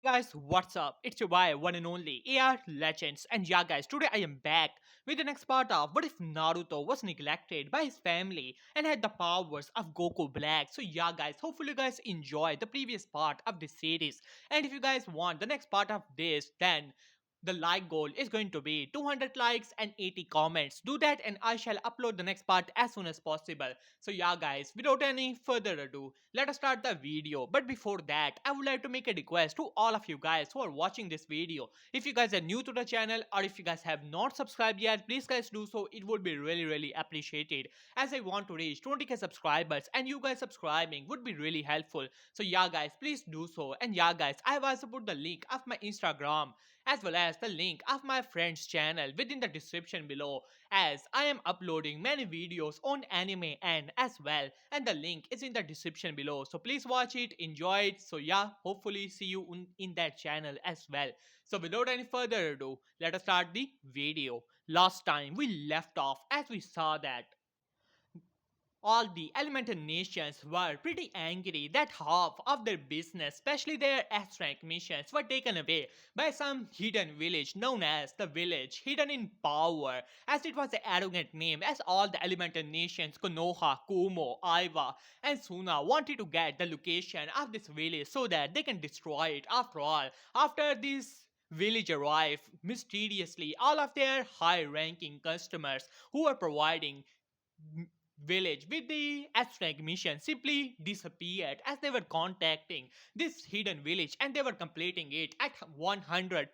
Guys, what's up? It's your boy, one and only AR Legends, and yeah, guys, today I am back with the next part of what if Naruto was neglected by his family and had the powers of Goku Black. So, yeah, guys, hopefully, you guys enjoyed the previous part of this series, and if you guys want the next part of this, then the like goal is going to be 200 likes and 80 comments. Do that, and I shall upload the next part as soon as possible. So, yeah, guys, without any further ado, let us start the video. But before that, I would like to make a request to all of you guys who are watching this video. If you guys are new to the channel or if you guys have not subscribed yet, please guys do so. It would be really appreciated, as I want to reach 20k subscribers, and you guys subscribing would be really helpful. So yeah, guys, please do so. And yeah, guys, I have also put the link of my Instagram as well as the link of my friend's channel within the description below, as I am uploading many videos on anime and as well, and the link is in the description below. So please watch it, enjoy it. So yeah, hopefully see you in that channel as well. So without any further ado, let us start the video. Last time we left off as we saw that all the elemental nations were pretty angry that half of their business, especially their S-rank missions, were taken away by some hidden village known as the Village Hidden in Power, as it was an arrogant name, as all the elemental nations Konoha, Kumo, Aiwa, and Suna wanted to get the location of this village so that they can destroy it. After all, after this village arrived, mysteriously all of their high-ranking customers who were providing village with the abstract mission simply disappeared, as they were contacting this hidden village and they were completing it at 100%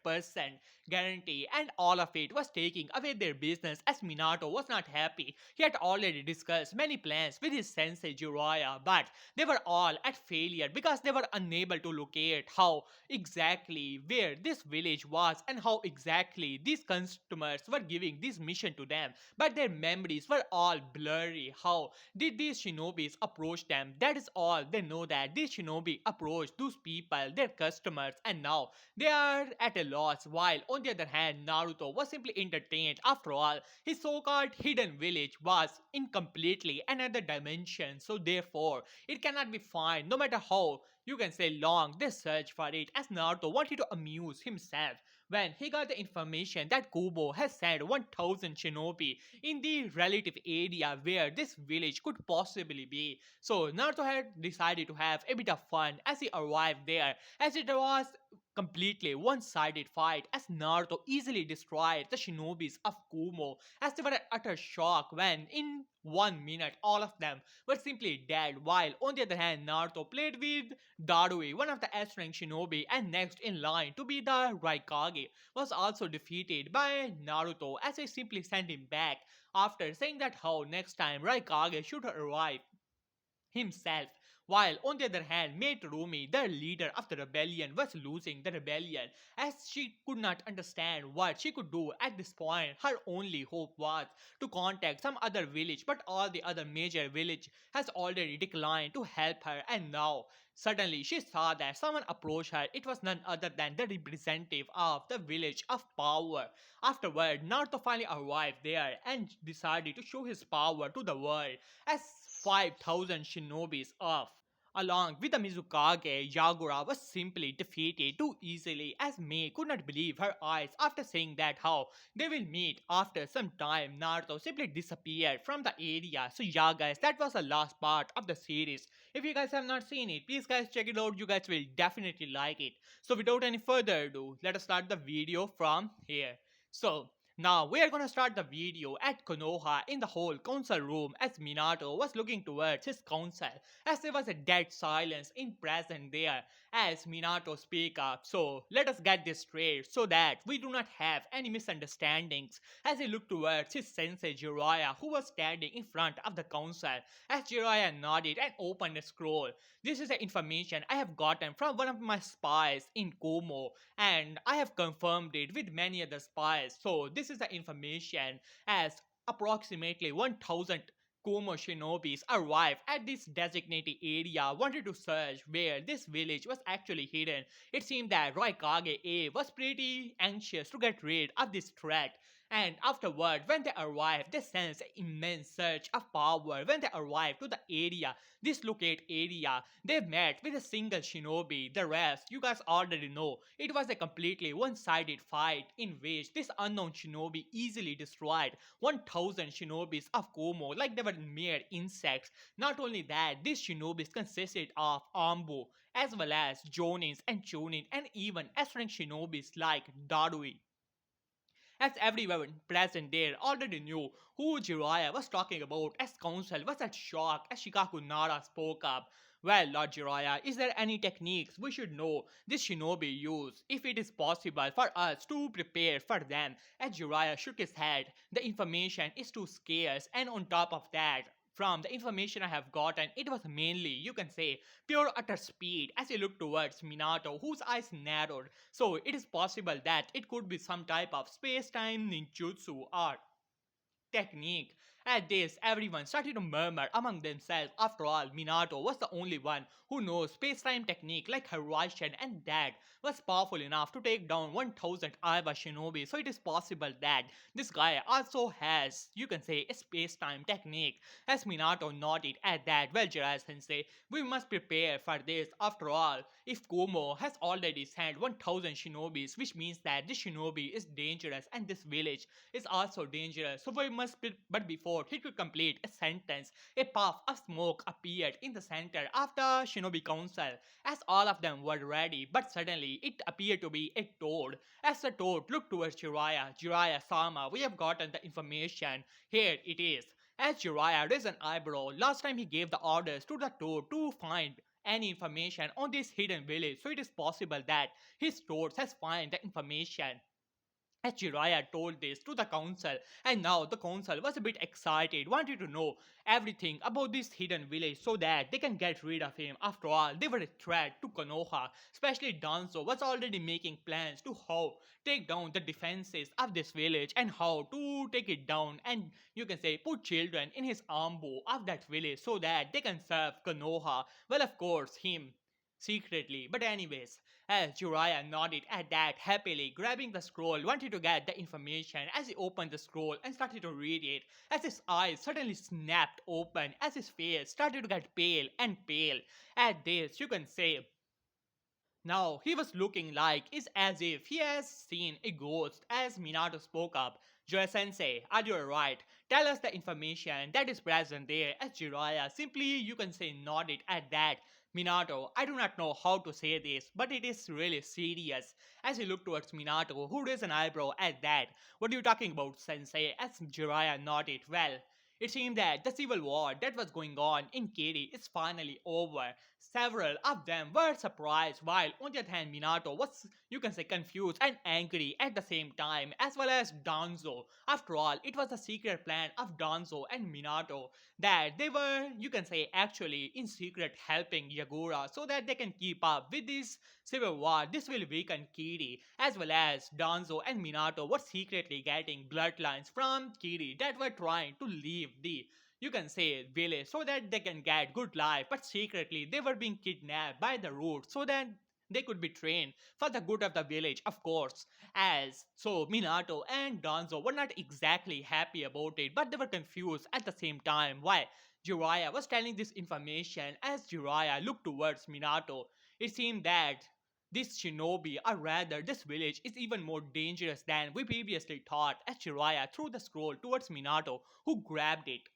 guarantee, and all of it was taking away their business, as Minato was not happy. He had already discussed many plans with his sensei Jiraiya, but they were all at failure because they were unable to locate how exactly where this village was and how exactly these customers were giving this mission to them, but their memories were all blurry. How did these shinobis approach them? That is all they know, that these shinobi approached those people, their customers, and now they are at a loss. While on the other hand, Naruto was simply entertained. After all, his so-called hidden village was in completely another dimension, so therefore it cannot be found no matter how you can say long they search for it, as Naruto wanted to amuse himself when he got the information that Kubo has sent 1000 shinobi in the relative area where this village could possibly be. So Naruto had decided to have a bit of fun as he arrived there, as it was completely one-sided fight, as Naruto easily destroyed the shinobis of Kumo, as they were in utter shock when in 1 minute all of them were simply dead. While on the other hand, Naruto played with Darui, one of the S-rank shinobi and next in line to be the Raikage, was also defeated by Naruto, as he simply sent him back after saying that how next time Raikage should arrive himself. While on the other hand, Mate Rumi, the leader of the rebellion, was losing the rebellion, as she could not understand what she could do at this point. Her only hope was to contact some other village, but all the other major village has already declined to help her, and now suddenly she saw that someone approached her. It was none other than the representative of the village of power. Afterward, Naruto finally arrived there and decided to show his power to the world, as 5,000 shinobis of along with the Mizukage, Yagura was simply defeated too easily, as Mei could not believe her eyes after saying that how they will meet after some time. Naruto simply disappeared from the area. So yeah, guys, that was the last part of the series. If you guys have not seen it, please guys check it out. You guys will definitely like it. So without any further ado, let us start the video from here. So now we are gonna start the video at Konoha in the whole council room, as Minato was looking towards his council, as there was a dead silence in present there as Minato speak up. So let us get this straight so that we do not have any misunderstandings, as he looked towards his sensei Jiraiya, who was standing in front of the council, as Jiraiya nodded and opened a scroll. This is the information I have gotten from one of my spies in Komo, and I have confirmed it with many other spies. So this is the information, as approximately 1000 Komo shinobis arrived at this designated area, wanted to search where this village was actually hidden. It seemed that Roikage A was pretty anxious to get rid of this threat, And afterward, when they arrive, they sense an immense surge of power. When they arrive to the area, dislocate area, they met with a single shinobi. The rest, you guys already know. It was a completely one-sided fight in which this unknown shinobi easily destroyed 1000 shinobis of Komo like they were mere insects. Not only that, these shinobis consisted of Ambu as well as Jonins and Chunin and even Asrank shinobis like Darui, as everyone present there already knew who Jiraiya was talking about, as council was at shock as Shikaku Nara spoke up. Well, Lord Jiraiya, is there any techniques we should know this shinobi use if it is possible for us to prepare for them? As Jiraiya shook his head, the information is too scarce, and on top of that, from the information I have gotten, it was mainly, you can say, pure utter speed as he looked towards Minato, whose eyes narrowed. So it is possible that it could be some type of space-time ninjutsu or technique. At this, everyone started to murmur among themselves. After all, Minato was the only one who knows space-time technique like Hiraishin, and that was powerful enough to take down 1000 Aiba shinobi. So it is possible that this guy also has, you can say, a space-time technique. As Minato nodded at that, well, Jiraiya sensei, we must prepare for this. After all, if Kumo has already sent 1000 shinobis, which means that this shinobi is dangerous and this village is also dangerous. So we must but before he could complete a sentence, a puff of smoke appeared in the center of the shinobi council as all of them were ready, but suddenly it appeared to be a toad. As the toad looked towards Jiraiya, Jiraiya Sama, we have gotten the information. Here it is. As Jiraiya raised an eyebrow, last time he gave the orders to the toad to find any information on this hidden village, so it is possible that his toads has find the information. As Jiraiya told this to the council, and now the council was a bit excited, wanted to know everything about this hidden village so that they can get rid of him. After all, they were a threat to Konoha, especially Danzo was already making plans to how take down the defenses of this village and how to take it down and you can say put children in his ambu of that village so that they can serve Konoha. Well, of course, him secretly. But anyways, as Jiraiya nodded at that happily, grabbing the scroll, wanted to get the information as he opened the scroll and started to read it, as his eyes suddenly snapped open, as his face started to get pale and pale. At this, you can say now he was looking like is as if he has seen a ghost as Minato spoke up. Joy Sensei, are you alright? Tell us the information that is present there as Jiraiya simply you can say nodded at that. Minato, I do not know how to say this, but it is really serious. As he looked towards Minato, who raised an eyebrow at that. What are you talking about, Sensei? As Jiraiya nodded, well, it seemed that the civil war that was going on in Kiri is finally over. Several of them were surprised, while on the other hand, Minato was, you can say, confused and angry at the same time, as well as Danzo. After all, it was a secret plan of Danzo and Minato that they were, you can say, actually in secret helping Yagura so that they can keep up with this civil war. This will weaken Kiri, as well as Danzo and Minato were secretly getting bloodlines from Kiri that were trying to leave the you can say village so that they can get good life, but secretly they were being kidnapped by the root so that they could be trained for the good of the village, of course. As so Minato and Danzo were not exactly happy about it, but they were confused at the same time why Jiraiya was telling this information. As Jiraiya looked towards Minato, it seemed that this shinobi, or rather this village, is even more dangerous than we previously thought. As Jiraiya threw the scroll towards Minato, who grabbed it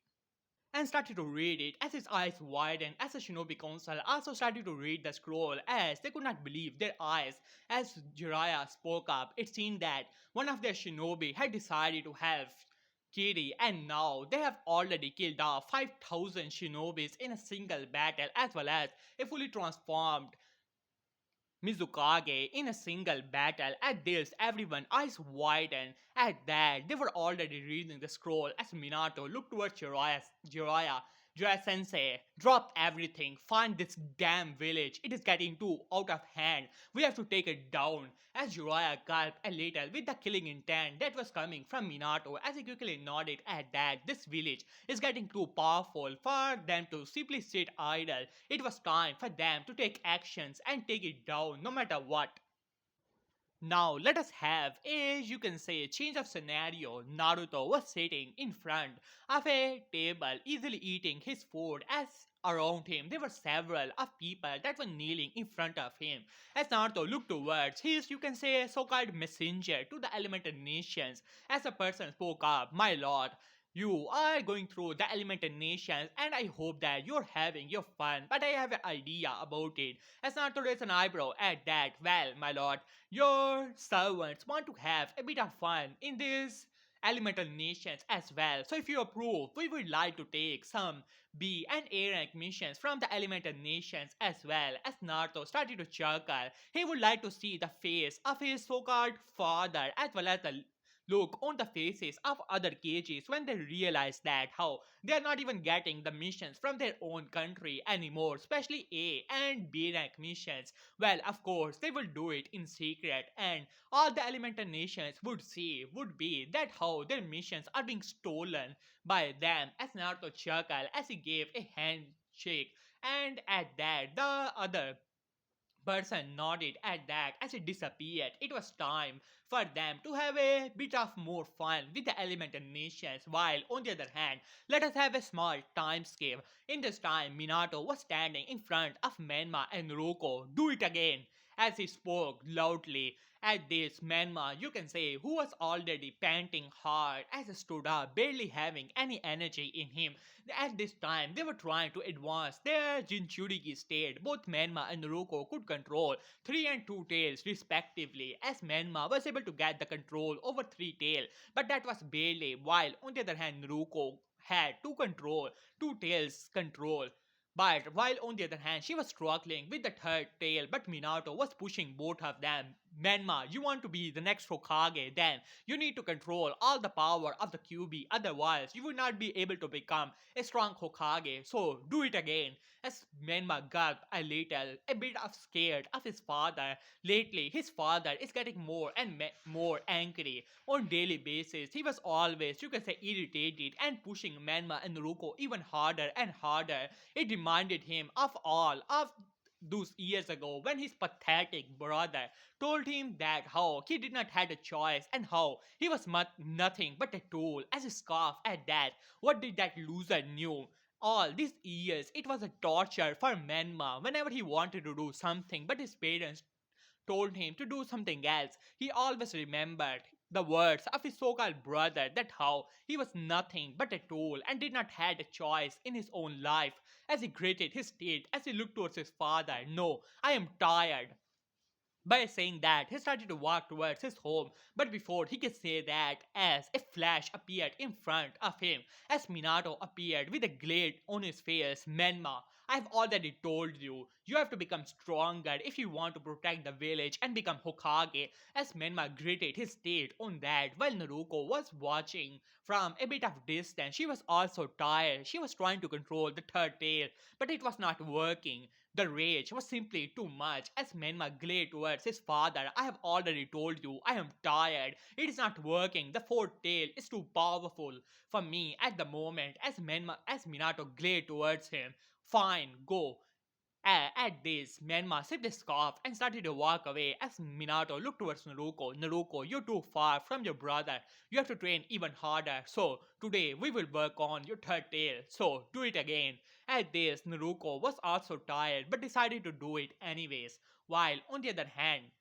and started to read it as his eyes widened as the shinobi council also started to read the scroll as they could not believe their eyes. As Jiraiya spoke up, it seemed that one of their shinobi had decided to help Kiri, and now they have already killed off 5000 shinobis in a single battle, as well as a fully transformed Mizukage in a single battle. At this, everyone eyes widened. At that, they were already reading the scroll as Minato looked towards Jiraiya. Jiraiya sensei, drop everything, find this damn village. It is getting too out of hand. We have to take it down. As Jiraiya gulped a little with the killing intent that was coming from Minato, as he quickly nodded at that, this village is getting too powerful for them to simply sit idle. It was time for them to take actions and take it down no matter what. Now let us have a, you can say, change of scenario. Naruto was sitting in front of a table, easily eating his food. As around him there were several of people that were kneeling in front of him. As Naruto looked towards his, you can say, so-called messenger to the elemental nations, as a person spoke up, "My lord, you are going through the elemental nations, and I hope that you're having your fun. But I have an idea about it." As Naruto raised an eyebrow at that, "Well, my lord, your servants want to have a bit of fun in these elemental nations as well. So if you approve, we would like to take some B and A rank missions from the elemental nations as well." As Naruto started to chuckle, he would like to see the face of his so-called father as well as the look on the faces of other KGs when they realize that how they are not even getting the missions from their own country anymore, especially A and B rank missions. Well, of course, they will do it in secret, and all the elemental nations would see would be that how their missions are being stolen by them. As Naruto chuckled as he gave a handshake, and at that, the other person nodded at that as it disappeared. It was time for them to have a bit of more fun with the elemental nations, while on the other hand, let us have a small time skip. In this time, Minato was standing in front of Menma and Roko. "Do it again," as he spoke loudly. At this, Menma, you can say, who was already panting hard as he stood up, barely having any energy in him. At this time, they were trying to advance their Jinchuriki state. Both Menma and Naruto could control 3 and 2 tails respectively, as Menma was able to get the control over 3 tail, but that was barely, while on the other hand Naruto had to control 2 tails control. But while on the other hand, she was struggling with the third tail, but Minato was pushing both of them. "Menma, you want to be the next Hokage, then you need to control all the power of the QB, otherwise you will not be able to become a strong Hokage. So do it again." As Menma gulped a little, a bit of scared of his father. Lately, his father is getting more and more angry on daily basis. He was always, you can say, irritated and pushing Menma and Ruko even harder and harder. It reminded him of all of those years ago when his pathetic brother told him that how he did not have a choice and how he was nothing but a tool. As he scoffed at that, what did that loser knew? All these years, it was a torture for Menma whenever he wanted to do something, but his parents told him to do something else. He always remembered the words of his so-called brother that how he was nothing but a tool and did not have a choice in his own life. As he gritted his teeth as he looked towards his father, "No, I am tired." By saying that, he started to walk towards his home, but before he could say that, as a flash appeared in front of him, as Minato appeared with a glare on his face. "Menma, I've already told you, you have to become stronger if you want to protect the village and become Hokage." As Menma gritted his teeth on that, while Naruko was watching from a bit of distance, she was also tired. She was trying to control the third tail, but it was not working. The rage was simply too much. As Menma glared towards his father, "I have already told you, I am tired. It is not working. The fourth tail is too powerful for me at the moment." As Minato glared towards him, "Fine, go." At this, Menma simply scoffed and started to walk away. As Minato looked towards Naruko, "Naruko, you're too far from your brother. You have to train even harder. So today we will work on your third tail. So do it again." At this, Naruko was also tired but decided to do it anyways. While on the other hand,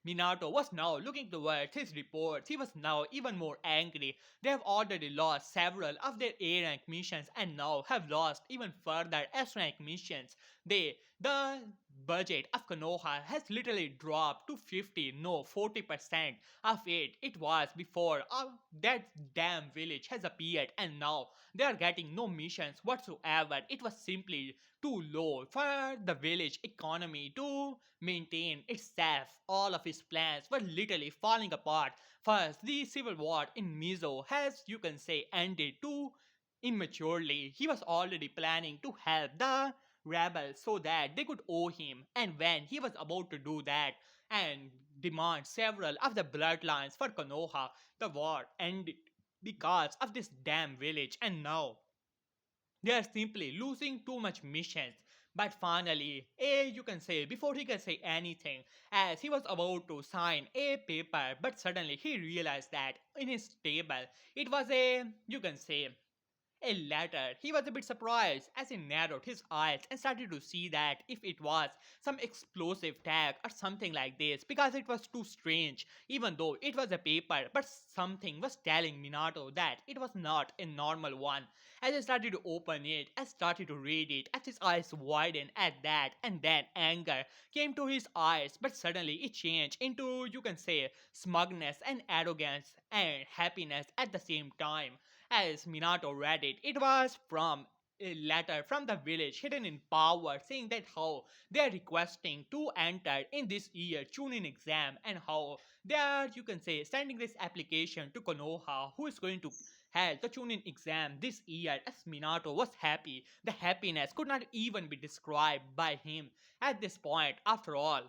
Minato was now looking towards his reports. He was now even more angry. They have already lost several of their A rank missions and now have lost even further S rank missions. The budget of Konoha has literally dropped to 50, no, 40% of it. It was before that damn village has appeared, and now they are getting no missions whatsoever. It was simply too low for the village economy to maintain itself. All of his plans were literally falling apart. First, the civil war in Mizo has, you can say, ended too immaturely. He was already planning to help the rebels so that they could owe him, and when he was about to do that and demand several of the bloodlines for Konoha, the war ended because of this damn village, and now they are simply losing too much missions But finally, you can say, before he can say anything, as he was about to sign a paper, but suddenly he realized that in his table it was you can say, a letter. He was a bit surprised as he narrowed his eyes and started to see that if it was some explosive tag or something like this, because it was too strange, even though it was a paper, but something was telling Minato that it was not a normal one. As he started to open it and started to read it, as his eyes widened at that, and then anger came to his eyes, but suddenly it changed into, you can say, smugness and arrogance and happiness at the same time. As Minato read it, it was from a letter from the village hidden in power saying that how they are requesting to enter in this year tuning exam, and how they are, you can say, sending this application to Konoha, who is going to held the tuning exam this year. As Minato was happy, the happiness could not even be described by him at this point. After all,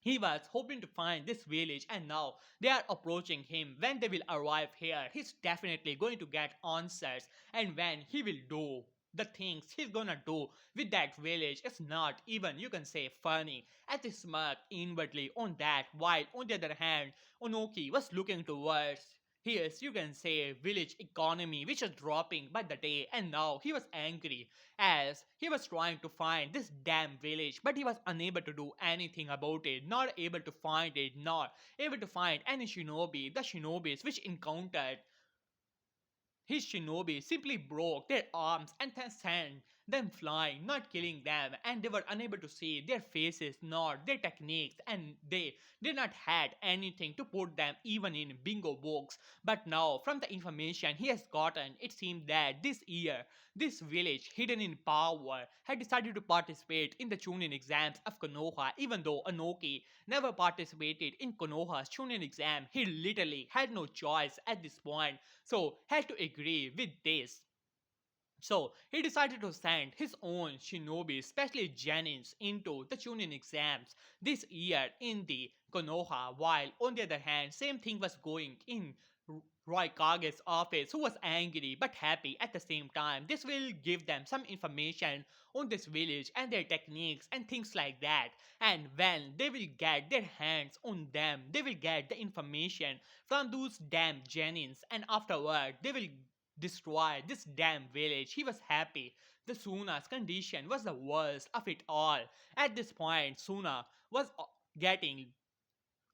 he was hoping to find this village, and now they are approaching him. When they will arrive here, he's definitely going to get answers, and when he will do the things he's gonna do with that village is not even, you can say, funny. As he smirked inwardly on that, while on the other hand, Onoki was looking towards his, you can say, village economy, which was dropping by the day, and now he was angry as he was trying to find this damn village, but he was unable to do anything about it, not able to find it, not able to find any shinobi. The shinobis which encountered his shinobi simply broke their arms and then sent them flying, not killing them, and they were unable to see their faces nor their techniques, and they did not had anything to put them even in bingo books. But now, from the information he has gotten, it seemed that this year, this village hidden in power had decided to participate in the Chunin exams of Konoha, even though Anoki never participated in Konoha's Chunin exam. He literally had no choice at this point, so had to agree with this. So he decided to send his own shinobi, especially Jennings, into the Chunin exams this year in the Konoha, while on the other hand, same thing was going in Raikage's office, who was angry but happy at the same time. This will give them some information on this village and their techniques and things like that. And when they will get their hands on them, they will get the information from those damn Jennings, and afterward they will destroy this damn village. He was happy. The Suna's condition was the worst of it all. At this point, Suna was getting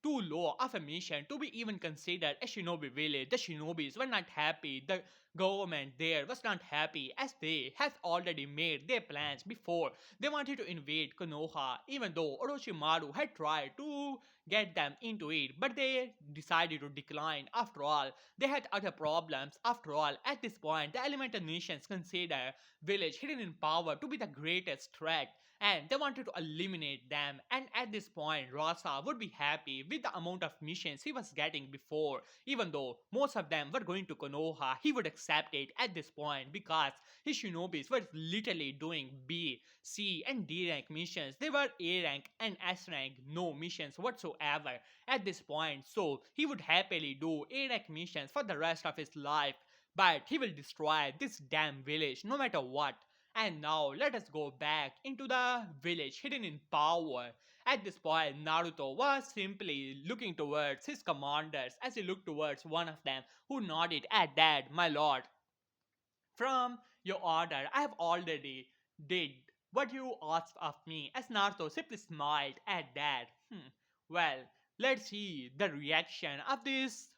too low of a mission to be even considered a shinobi village. The shinobis were not happy. The government there was not happy, as they had already made their plans before they wanted to invade Konoha, even though Orochimaru had tried to get them into it, but they decided to decline. After all, they had other problems. After all, at this point, the elemental nations consider village hidden in power to be the greatest threat, and they wanted to eliminate them. And at this point, Rasa would be happy with the amount of missions he was getting before. Even though most of them were going to Konoha, he would accept it at this point because his shinobis were literally doing B, C, and D rank missions. They were A rank and S rank, no missions whatsoever at this point. So he would happily do A rank missions for the rest of his life. But he will destroy this damn village no matter what. And now let us go back into the village hidden in power. At this point, Naruto was simply looking towards his commanders as he looked towards one of them, who nodded at that, my lord. From your order, I have already did what you asked of me. As Naruto simply smiled at that. Well, let's see the reaction of this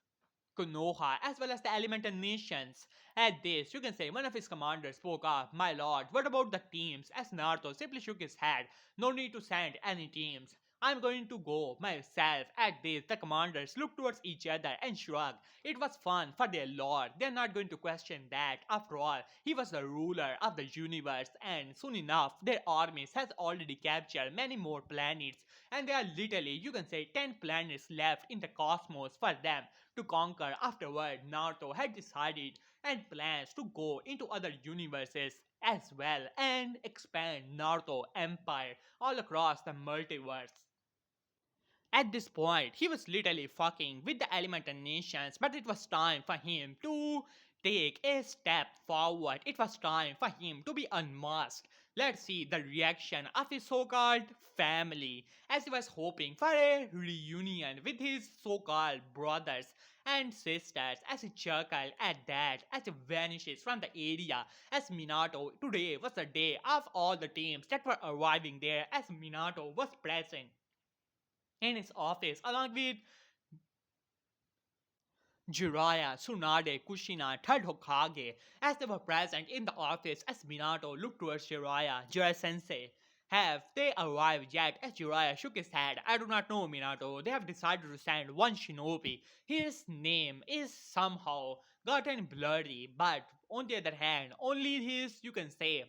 Konoha, as well as the elemental nations. At this, you can say one of his commanders spoke up, my lord, what about the teams? As Naruto simply shook his head, no need to send any teams. I'm going to go myself. At this, the commanders looked towards each other and shrugged. It was fun for their lord. They're not going to question that. After all, he was the ruler of the universe, and soon enough, their armies has already captured many more planets, and there are literally, you can say, 10 planets left in the cosmos for them to conquer. Afterward, Naruto had decided and plans to go into other universes as well and expand Naruto empire all across the multiverse. At this point, he was literally fucking with the elemental nations, but it was time for him to take a step forward. It was time for him to be unmasked. Let's see the reaction of his so called family as he was hoping for a reunion with his so called brothers and sisters as he chuckled at that as he vanishes from the area as Minato. Today was the day of all the teams that were arriving there as Minato was present in his office along with Jiraiya, Tsunade, Kushina, third Hokage, as they were present in the office as Minato looked towards Jiraiya sensei. Have they arrived yet? As Jiraiya shook his head. I do not know, Minato. They have decided to send one shinobi. His name is somehow gotten blurry, but on the other hand, only his, you can say,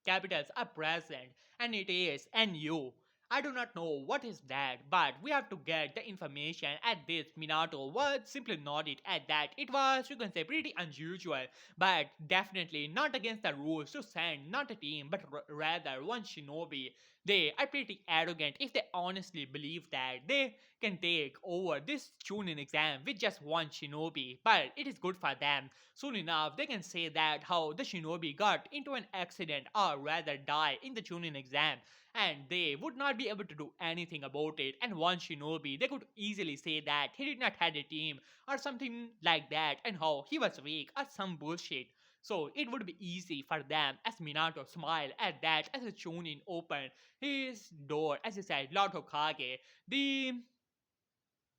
capitals are present, and it is NU. I do not know what is that, but we have to get the information at this. Minato was simply nodded at that. It was, you can say, pretty unusual, but definitely not against the rules to send not a team, but rather one shinobi. They are pretty arrogant if they honestly believe that they can take over this Chunin exam with just one shinobi, but it is good for them. Soon enough, they can say that how the shinobi got into an accident or rather die in the Chunin exam, and they would not be able to do anything about it. And one shinobi, they could easily say that he did not have a team or something like that, and how he was weak or some bullshit. So it would be easy for them as Minato smiled at that as the Chunin opened his door as he said, Lord Hokage, the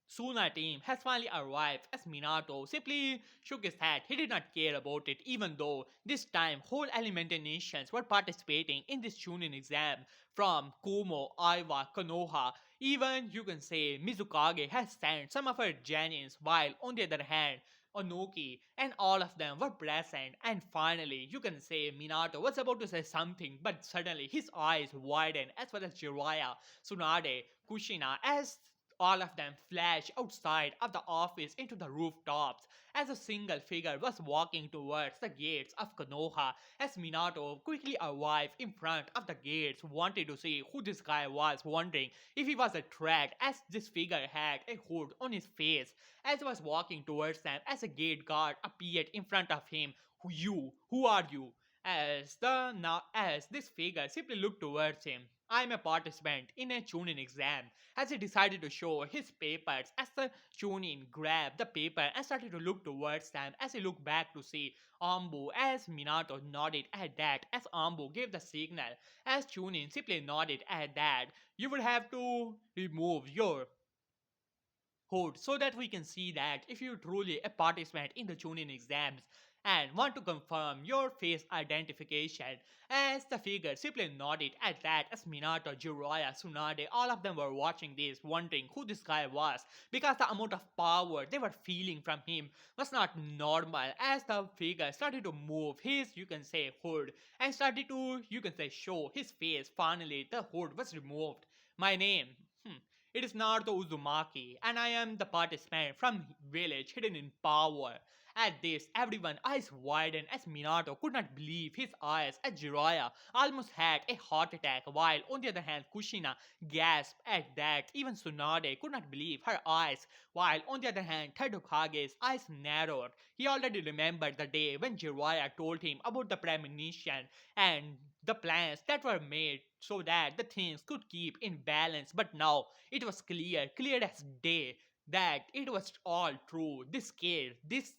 Suna team has finally arrived as Minato simply shook his head. He did not care about it even though this time whole elemental nations were participating in this Chunin exam from Kumo, Aiwa, Konoha, even you can say Mizukage has sent some of her genin while on the other hand Onoki and all of them were present and finally you can say Minato was about to say something but suddenly his eyes widened as well as Jiraiya, Tsunade, Kushina as all of them flashed outside of the office into the rooftops as a single figure was walking towards the gates of Konoha as Minato quickly arrived in front of the gates, wanted to see who this guy was, wondering if he was a threat as this figure had a hood on his face as he was walking towards them as a gate guard appeared in front of him. Who are you? As this figure simply looked towards him. I am a participant in a Chunin exam as he decided to show his papers as the Chunin grabbed the paper and started to look towards them as he looked back to see Ambu as Minato nodded at that as Ambu gave the signal as Chunin simply nodded at that. You would have to remove your code so that we can see that if you're truly a participant in the tuning exams and want to confirm your face identification as the figure simply nodded at that as Minato, Jiraiya, Tsunade, all of them were watching this wondering who this guy was because the amount of power they were feeling from him was not normal as the figure started to move his you can say hood and started to you can say show his face. Finally the hood was removed. My name, it is Naruto Uzumaki, and I am the participant from village hidden in power. At this, everyone eyes widened as Minato could not believe his eyes as Jiraiya almost had a heart attack, while on the other hand Kushina gasped at that. Even Tsunade could not believe her eyes, while on the other hand Tadokage's eyes narrowed. He already remembered the day when Jiraiya told him about the premonition and the plans that were made so that the things could keep in balance, but now it was clear as day, that it was all true. This kid, this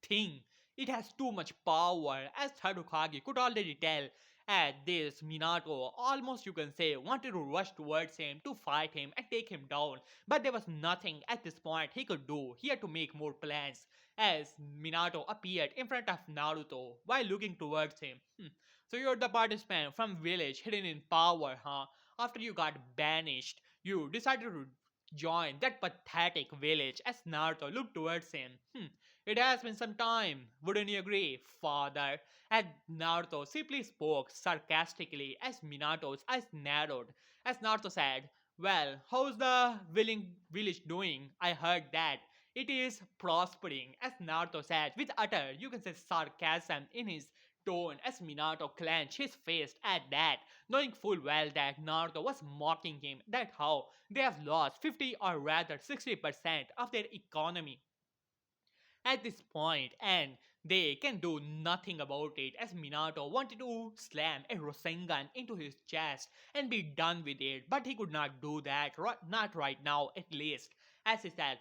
thing, it has too much power, as Tadukage could already tell. At this, Minato almost you can say wanted to rush towards him to fight him and take him down, but there was nothing at this point he could do. He had to make more plans. As Minato appeared in front of Naruto while looking towards him. So you're the participant from village hidden in power, huh? After you got banished, you decided to join that pathetic village as Naruto looked towards him. It has been some time, wouldn't you agree, father? And Naruto simply spoke sarcastically as Minato's eyes narrowed. As Naruto said, well, how's the village doing? I heard that. It is prospering, as Naruto said, with utter, you can say, sarcasm in his tone as Minato clenched his fist at that, knowing full well that Naruto was mocking him that how they have lost 50 or rather 60% of their economy at this point and They can do nothing about it as Minato wanted to slam a Rasengan into his chest and be done with it, but he could not do that, not right now at least. As he said,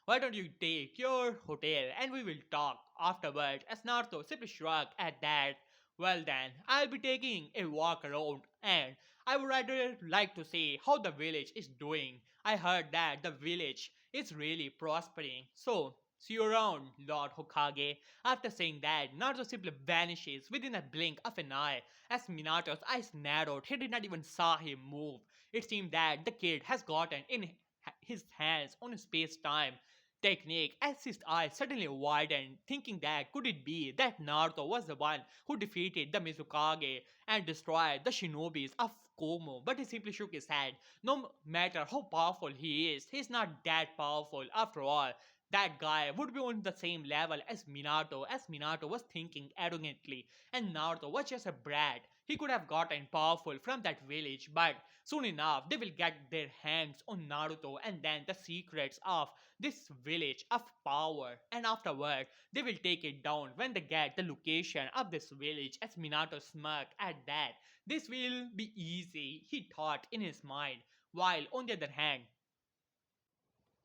why don't you take your hotel and we will talk afterwards? As Naruto simply shrugged at that. Well then, I'll be taking a walk around and I would rather like to see how the village is doing. I heard that the village is really prospering. So, see you around, Lord Hokage. After saying that, Naruto simply vanishes within a blink of an eye. As Minato's eyes narrowed, he did not even saw him move. It seemed that the kid has gotten in his hands on space-time technique as his eyes suddenly widened, thinking that could it be that Naruto was the one who defeated the Mizukage and destroyed the shinobis of Komo, but he simply shook his head. No matter how powerful he is, he's not that powerful after all. That guy would be on the same level as Minato was thinking arrogantly, and Naruto was just a brat. He could have gotten powerful from that village, but soon enough they will get their hands on Naruto and then the secrets of this village of power, and afterward they will take it down when they get the location of this village. As Minato smirked at that, this will be easy, he thought in his mind, while on the other hand,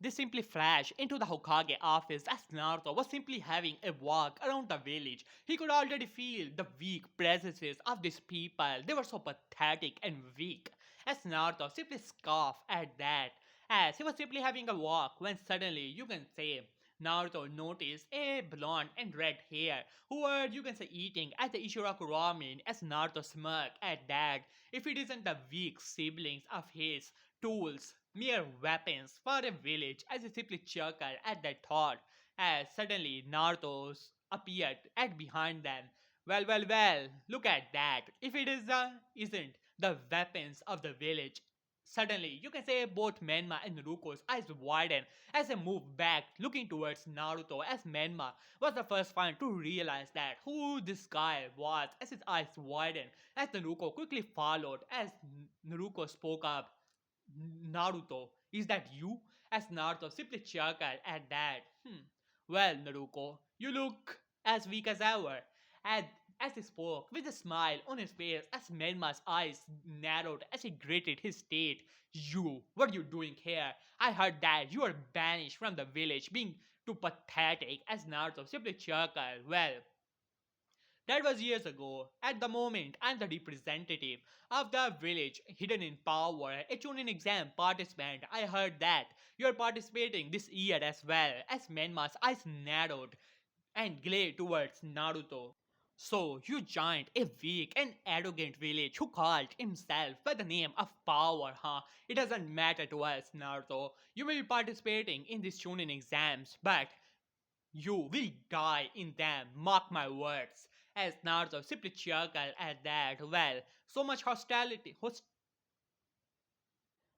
they simply flashed into the Hokage office as Naruto was simply having a walk around the village. He could already feel the weak presences of these people. They were so pathetic and weak. As Naruto simply scoffed at that, as he was simply having a walk when suddenly you can say Naruto noticed a blonde and red hair who were you can say eating at the Ishiraku ramen as Naruto smirked at that. If it isn't the weak siblings of his tools, mere weapons for a village, as he simply chuckled at that thought, as suddenly Naruto's appeared at behind them. Well, look at that. If it isn't the weapons of the village. Suddenly, you can say both Menma and Naruto's eyes widen as they move back, looking towards Naruto, as Menma was the first one to realize that who this guy was as his eyes widened, as Naruto quickly followed as Naruto spoke up. Naruto, is that you? As Naruto simply chuckled at that. Well, Naruto, you look as weak as ever. And as he spoke, with a smile on his face, as Menma's eyes narrowed as he gritted his teeth. You, what are you doing here? I heard that you are banished from the village, being too pathetic. As Naruto simply chuckled. Well, that was years ago. At the moment, I'm the representative of the village hidden in power, a tuning exam participant. I heard that you're participating this year as well, as Menma's eyes narrowed and glared towards Naruto. So, you joined a weak and arrogant village who called himself by the name of power, huh? It doesn't matter to us, Naruto. You will be participating in these tuning exams, but you will die in them, mark my words. As Naruto simply chuckled at that. Well, so much hostility,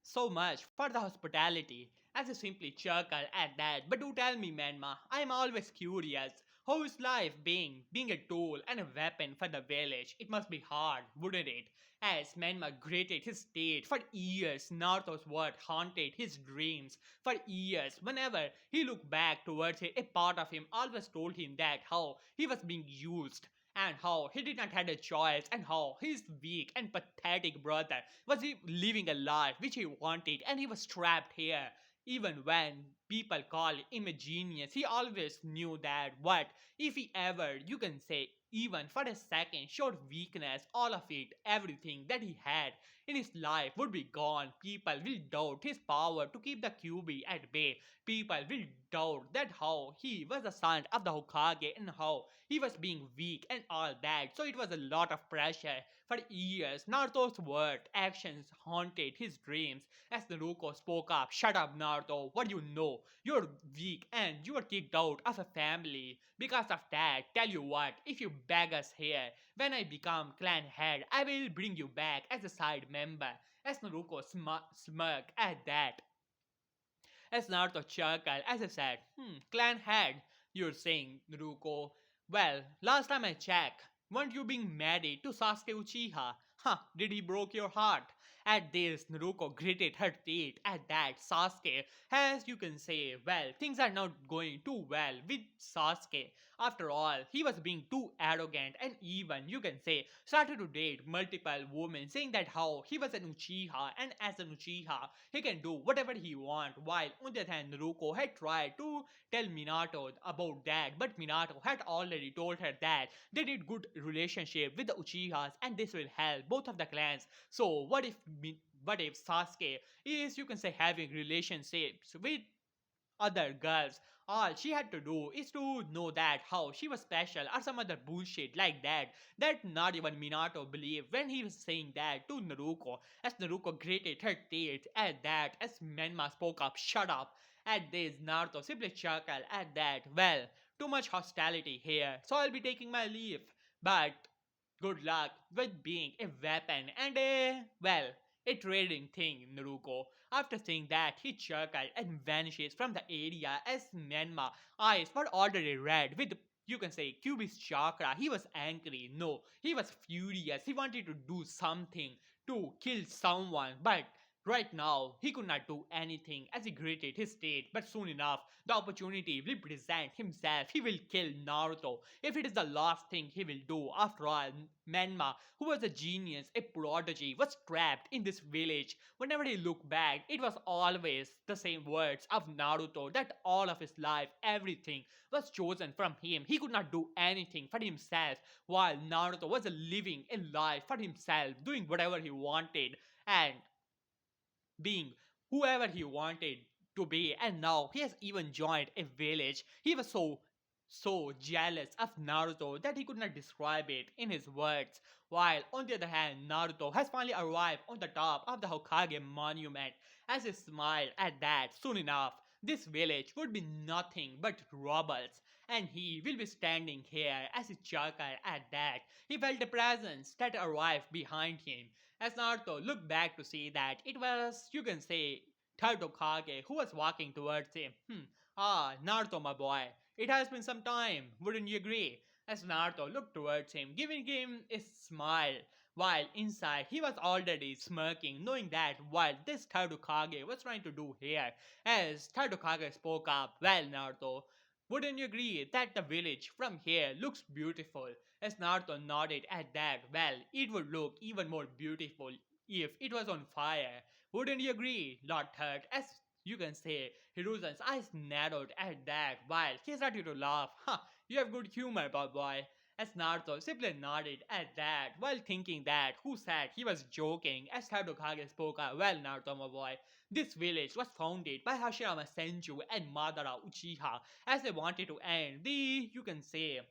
so much for the hospitality. As he simply chuckled at that. But do tell me, Manma, I am always curious. How is life being a tool and a weapon for the village? It must be hard, wouldn't it? As Manma gritted his teeth for years, Naruto's word haunted his dreams. For years, whenever he looked back towards it, a part of him always told him that how he was being used and how he did not have a choice and how his weak and pathetic brother was he living a life which he wanted and he was trapped here. Even when people call him a genius, he always knew that what if he ever, you can say, even for a second, showed weakness, all of it, everything that he had in his life would be gone. People will doubt his power to keep the QB at bay. People will doubt that how he was the son of the Hokage and how he was being weak and all that. So it was a lot of pressure. For years, Naruto's words, actions haunted his dreams. As Naruto spoke up, shut up Naruto, what do you know? You're weak and you were kicked out of a family. Because of that, tell you what, if you beg us here, when I become clan head, I will bring you back as a side member. As Naruto smirked at that, as Naruto chuckled as I said, clan head, you're saying, Naruto. Well, last time I checked, weren't you being married to Sasuke Uchiha? Huh, did he broke your heart? At this, Naruto gritted her teeth at that Sasuke. As you can say, well, things are not going too well with Sasuke. After all, he was being too arrogant and even, you can say, started to date multiple women, saying that how he was an Uchiha and as an Uchiha, he can do whatever he wants. While on the other hand, Naruto had tried to tell Minato about that, but Minato had already told her that they need good relationship with the Uchihas and this will help both of the clans. So what if Sasuke is, you can say, having relationships with other girls? All she had to do is to know that how she was special or some other bullshit like that not even Minato believed when he was saying that to Naruto. As Naruto grated her teeth at that, as Menma spoke up, shut up. At this, Naruto simply chuckled at that. Well, too much hostility here, so I'll be taking my leave. But good luck with being a weapon and a trading thing, Naruto. After saying that, he chuckled and vanishes from the area as Menma eyes were already red with, you can say, Cubist chakra. He was angry. No, he was furious. He wanted to do something to kill someone, but right now, he could not do anything as he gritted his teeth, but soon enough, the opportunity will present himself. He will kill Naruto if it is the last thing he will do. After all, Menma, who was a genius, a prodigy, was trapped in this village. Whenever he looked back, it was always the same words of Naruto that all of his life, everything was chosen from him. He could not do anything for himself, while Naruto was living a life for himself, doing whatever he wanted. And being whoever he wanted to be, and now he has even joined a village. He was so jealous of Naruto that he could not describe it in his words. While on the other hand, Naruto has finally arrived on the top of the Hokage monument. As he smiled at that, soon enough this village would be nothing but rubbles, and he will be standing here. As he chuckled at that, he felt a presence that arrived behind him. As Naruto looked back to see that it was, you can say, Third Hokage who was walking towards him. Naruto, my boy, it has been some time, wouldn't you agree? As Naruto looked towards him, giving him a smile, while inside he was already smirking, knowing that what this Third Hokage was trying to do here. As Third Hokage spoke up, well, Naruto, wouldn't you agree that the village from here looks beautiful? As Naruto nodded at that, well, it would look even more beautiful if it was on fire. Wouldn't you agree, Lord Third? As you can say, Hiruzen's eyes narrowed at that while he started to laugh. You have good humor, boy. As Naruto simply nodded at that while thinking that who said he was joking. As Tadokage spoke up, well, Naruto, my boy, this village was founded by Hashirama Senju and Madara Uchiha as they wanted to end the, you can say,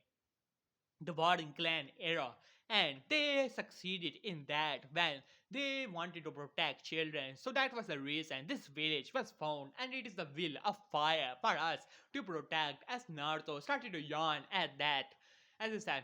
the warring clan era, and they succeeded in that when they wanted to protect children. So that was the reason this village was found, and it is the will of fire for us to protect. As Naruto started to yawn at that, as he said,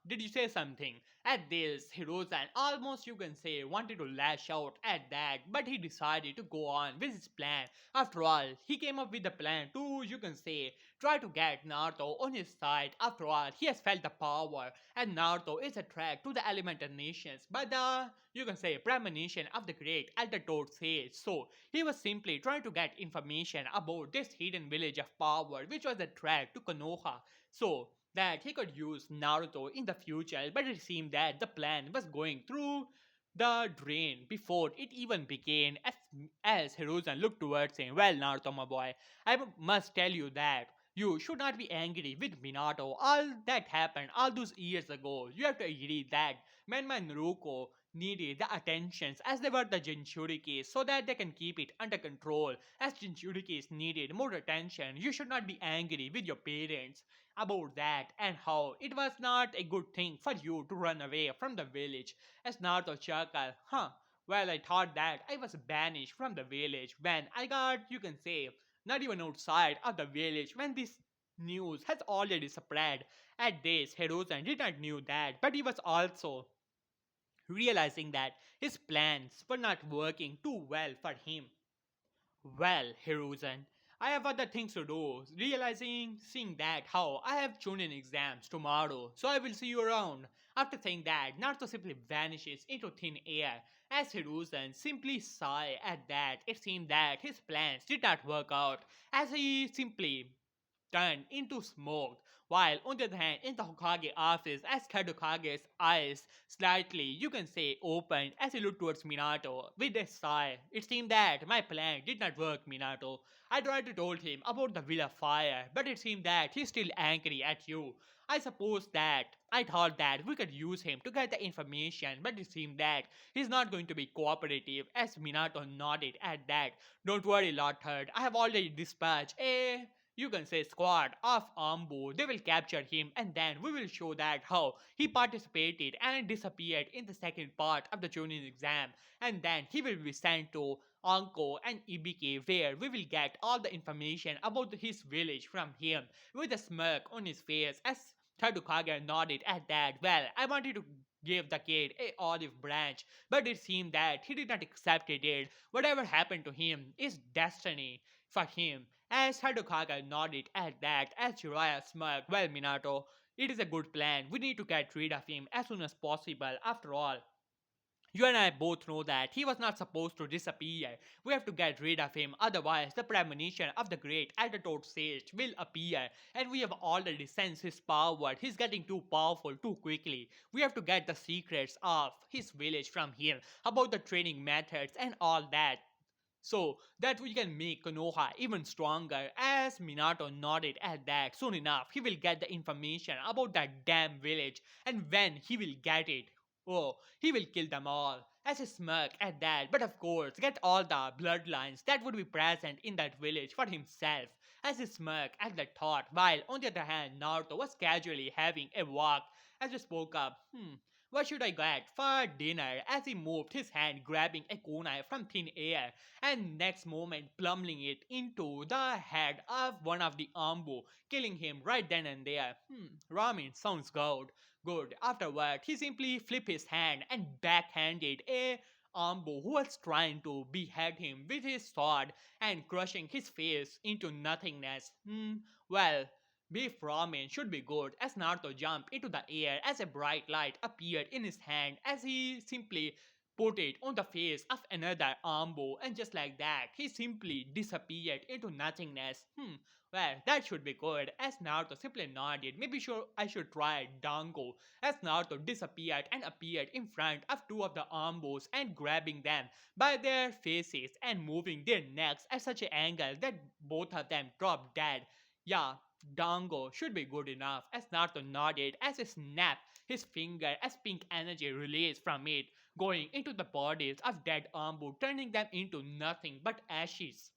did you say something? At this, Hiruzen almost, you can say, wanted to lash out at that, but he decided to go on with his plan. After all, he came up with a plan to, you can say, try to get Naruto on his side. After all, he has felt the power, and Naruto is attracted to the elemental nations by the, you can say, premonition of the great Elder Toad sage. So, he was simply trying to get information about this hidden village of power, which was a threat to Konoha. So, that he could use Naruto in the future, but it seemed that the plan was going through the drain before it even began. As Hiruzen looked towards him, well, Naruto, my boy, must tell you that you should not be angry with Minato. All that happened all those years ago. You have to agree that Menma and Naruto needed the attentions as they were the Jinchurikis so that they can keep it under control. As Jinchurikis needed more attention, you should not be angry with your parents about that and how it was not a good thing for you to run away from the village. As Naruto chuckled, well, I thought that I was banished from the village when I got, you can say, not even outside of the village when this news has already spread. At this, Hiruzen did not knew that, but he was also realizing that his plans were not working too well for him. Well, Hiruzen, I have other things to do. Realizing, seeing that how I have chosen exams tomorrow, so I will see you around. After saying that, Naruto simply vanishes into thin air as Hiruzen simply sighed at that. It seemed that his plans did not work out as he simply turned into smoke. While on the other hand, in the Hokage office, as Kadokage's eyes slightly, you can say, opened as he looked towards Minato with a sigh. It seemed that my plan did not work, Minato. I tried to told him about the Will of Fire, but it seemed that he's still angry at you. I suppose that I thought that we could use him to get the information, but it seemed that he's not going to be cooperative as Minato nodded at that. Don't worry, Lord Third. I have already dispatched a you can say squad of Ambu. They will capture him and then we will show that how he participated and disappeared in the second part of the Chunin exam. And then he will be sent to Anko and Ibiki where we will get all the information about his village from him with a smirk on his face as Tadukage nodded at that. Well, I wanted to give the kid a olive branch, but it seemed that he did not accept it. Whatever happened to him is destiny for him. As Hadokage nodded at that, as Jiraiya smirked, well, Minato, it is a good plan. We need to get rid of him as soon as possible. After all, you and I both know that he was not supposed to disappear. We have to get rid of him, otherwise the premonition of the great Elder Sage will appear, and we have already sensed his power. He's getting too powerful too quickly. We have to get the secrets of his village from him, about the training methods and all that so that we can make Konoha even stronger. As Minato nodded at that, soon enough he will get the information about that damn village, and when he will get it, oh, he will kill them all. As he smirked at that, but of course, get all the bloodlines that would be present in that village for himself. As he smirked at the thought, while on the other hand, Naruto was casually having a walk as he spoke up. What should I get for dinner? As he moved his hand grabbing a kunai from thin air and next moment plummeting it into the head of one of the Ambu, killing him right then and there. Ramen sounds good. Good. Afterward, he simply flipped his hand and backhanded a Ambu who was trying to behead him with his sword and crushing his face into nothingness. Well, beef ramen should be good as Naruto jumped into the air as a bright light appeared in his hand as he simply put it on the face of another Ambo, and just like that, he simply disappeared into nothingness. Well, that should be good, as Naruto simply nodded. Maybe sure I should try Dango, as Naruto disappeared and appeared in front of two of the Ambos and grabbing them by their faces and moving their necks at such an angle that both of them dropped dead. Yeah, Dango should be good enough, as Naruto nodded as he snapped his finger as pink energy released from it going into the bodies of dead Ambu, turning them into nothing but ashes.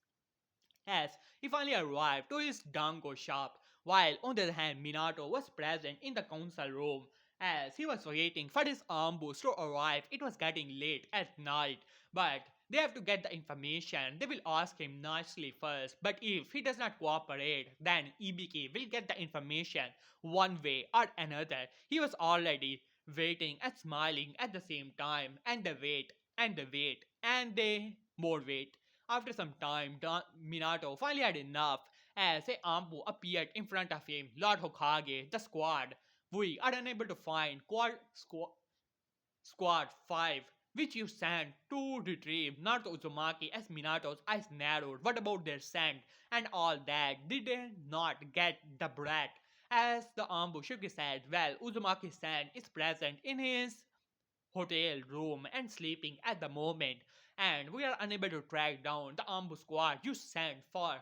As he finally arrived to his dango shop, while on the other hand Minato was present in the council room. As he was waiting for his Ambus to arrive, it was getting late at night, but they have to get the information. They will ask him nicely first, but if he does not cooperate, then Ibiki will get the information one way or another. He was already waiting and smiling at the same time, and the wait, and the wait, and the more wait. After some time, Minato finally had enough as a Ambu appeared in front of him. Lord Hokage, the squad. We are unable to find Squad 5, which you sent to retrieve Naruto Uzumaki as Minato's eyes narrowed. What about their scent and all that? Did they not get the brat? As the Ambu shook his head, well, Uzumaki's scent is present in his hotel room and sleeping at the moment, and we are unable to track down the Ambu squad you sent for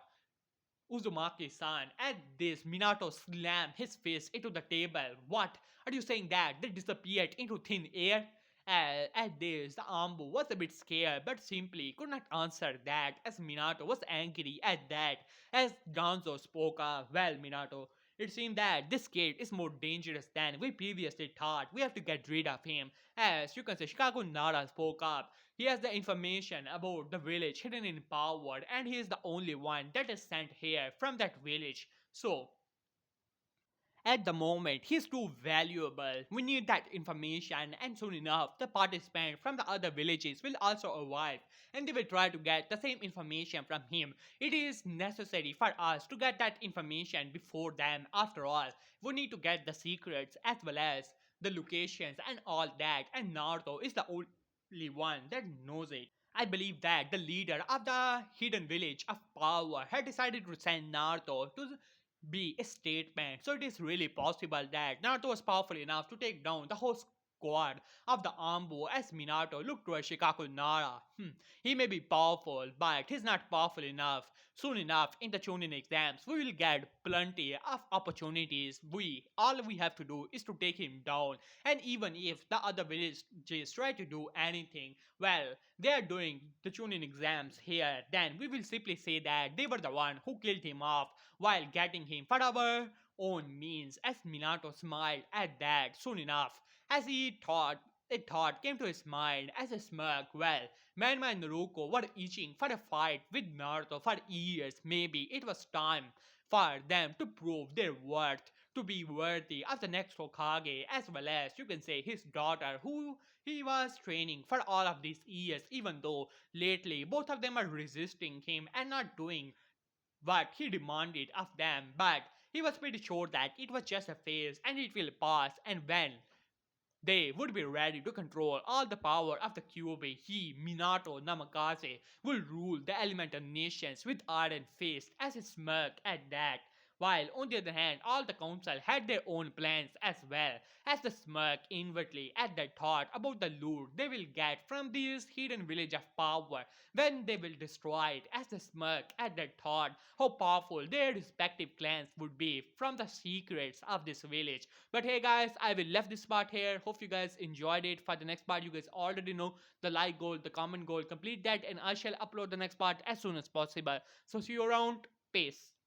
Uzumaki-san. At this, Minato slammed his fist into the table. What? Are you saying that they disappeared into thin air? At this, the Ambu was a bit scared but simply could not answer that as Minato was angry at that. As Gonzo spoke up, well, Minato, it seemed that this kid is more dangerous than we previously thought. We have to get rid of him. As you can say, Chicago Nara spoke up. He has the information about the village hidden in power, and he is the only one that is sent here from that village. So, At the moment, he's too valuable. We need that information, and soon enough, the participants from the other villages will also arrive and they will try to get the same information from him. It is necessary for us to get that information before them. After all, we need to get the secrets as well as the locations and all that, and Naruto is the only one that knows it. I believe that the leader of the hidden village of power had decided to send Naruto to be a statement. So it is really possible that Naruto was powerful enough to take down the whole squad of the Ambu as Minato looked to Shikaku Nara. He may be powerful, but he's not powerful enough. Soon enough, in the Chunin exams, we will get plenty of opportunities. All we have to do is to take him down. And even if the other villages try to do anything, well, they are doing the Chunin exams here, then we will simply say that they were the one who killed him off while getting him for our own means. As Minato smiled at that soon enough, as he thought a thought came to his mind as a smirk. Well, Manma and Naruto were itching for a fight with Naruto for years. Maybe it was time for them to prove their worth, to be worthy of the next Hokage, as well as you can say his daughter, who he was training for all of these years, even though lately both of them are resisting him and not doing what he demanded of them, but he was pretty sure that it was just a phase and it will pass, and when they would be ready to control all the power of the Kyuubi, he, Minato Namikaze, will rule the elemental nations with iron fist as he smirked at that. While on the other hand, all the council had their own plans as well, as the smirk inwardly at the thought about the loot they will get from this hidden village of power when they will destroy it, as the smirk at the thought how powerful their respective clans would be from the secrets of this village. But hey guys, I will left this part here. Hope you guys enjoyed it. For the next part, you guys already know the like goal, the comment goal. Complete that and I shall upload the next part as soon as possible. So see you around. Peace.